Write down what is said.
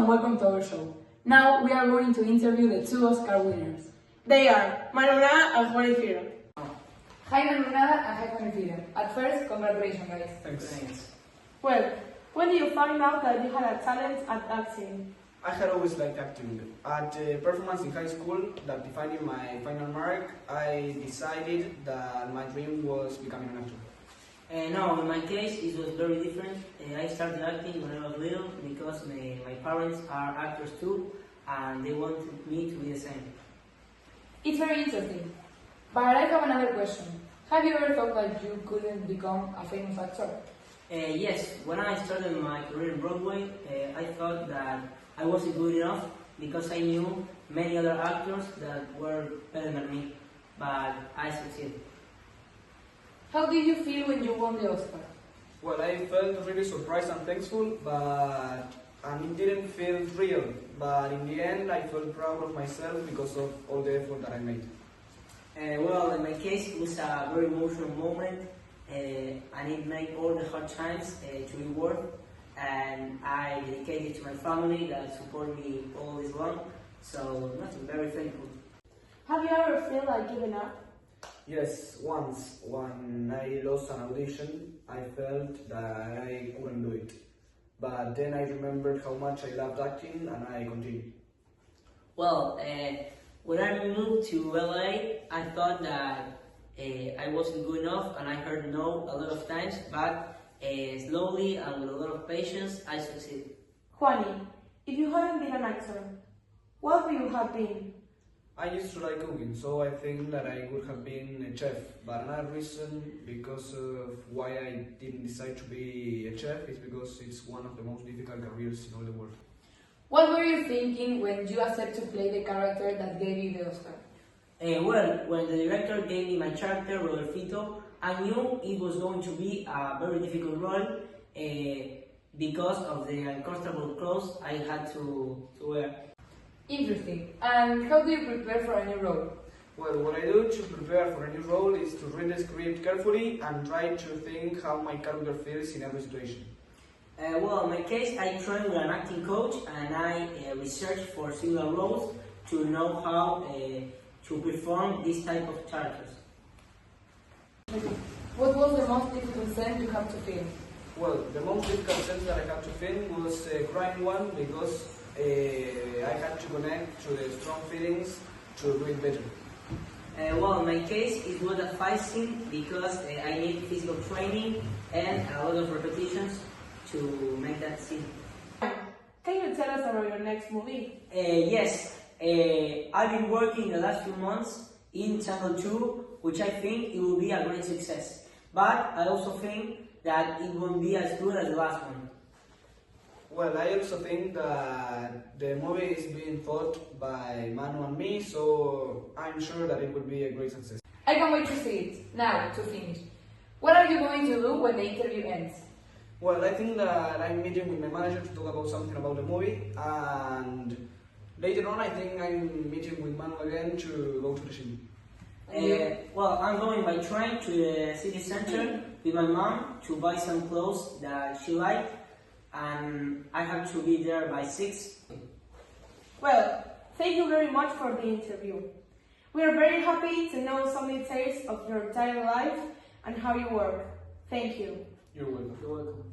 and welcome to our show. Now we are going to interview the two Oscar winners. They are Malena and Juan. Hi Manuel and hi Juan. At first, congratulations guys. Thanks. Well, when did you find out that you had a talent at acting? I had always liked acting. At performance in high school, that defining my final mark, I decided that my dream was becoming an actor. No, in my case it was very different. I started acting when I was little because my parents are actors too and they wanted me to be the same. It's very interesting. But I have another question. Have you ever thought that you couldn't become a famous actor? Yes, when I started my career in Broadway, I thought that I wasn't good enough because I knew many other actors that were better than me, but I succeeded. How did you feel when you won the Oscar? Well, I felt really surprised and thankful, and it didn't feel real. But in the end, I felt proud of myself because of all the effort that I made. Well, in my case, it was a very emotional moment, and it made all the hard times to be worth. And I dedicated to my family that supported me all this long, so nothing, very thankful. Have you ever felt like giving up? Yes, once, when I lost an audition, I felt that I couldn't do it. But then I remembered how much I loved acting and I continued. Well, when I moved to LA, I thought that I wasn't good enough and I heard no a lot of times, but slowly and with a lot of patience, I succeeded. Juani, if you hadn't been an actor, what would you have been? I used to like cooking, so I think that I would have been a chef. But another reason because of why I didn't decide to be a chef is because it's one of the most difficult careers in all the world. What were you thinking when you accepted to play the character that gave you the Oscar? Well, when the director gave me my character, Rodolfito, I knew it was going to be a very difficult role because of the uncomfortable clothes I had to wear. Interesting. And how do you prepare for a new role? Well, what I do to prepare for a new role is to read the script carefully and try to think how my character feels in every situation. Well, in my case, I trained with an acting coach and I researched for similar roles to know how to perform this type of characters. What was the most difficult scene you had to film? Well, the most difficult scene that I had to film was a crying one because I had to connect to the strong feelings to do it better. Well, in my case, it was a fight scene because I need physical training and a lot of repetitions to make that scene. Can you tell us about your next movie? Yes, I've been working the last few months in Channel 2, which I think it will be a great success. But I also think that it won't be as good as the last one. Well, I also think that the movie is being thought by Manu and me, so I'm sure that it will be a great success. I can't wait to see it. Now, to finish. What are you going to do when the interview ends? Well, I think that I'm meeting with my manager to talk about something about the movie, and later on I think I'm meeting with Manu again to go to the cinema. Well, I'm going by train to the city center with my mom to buy some clothes that she liked, and I have to be there by 6. Well, thank you very much for the interview. We are very happy to know some details of your entire life and how you work. Thank you. You're welcome. You're welcome.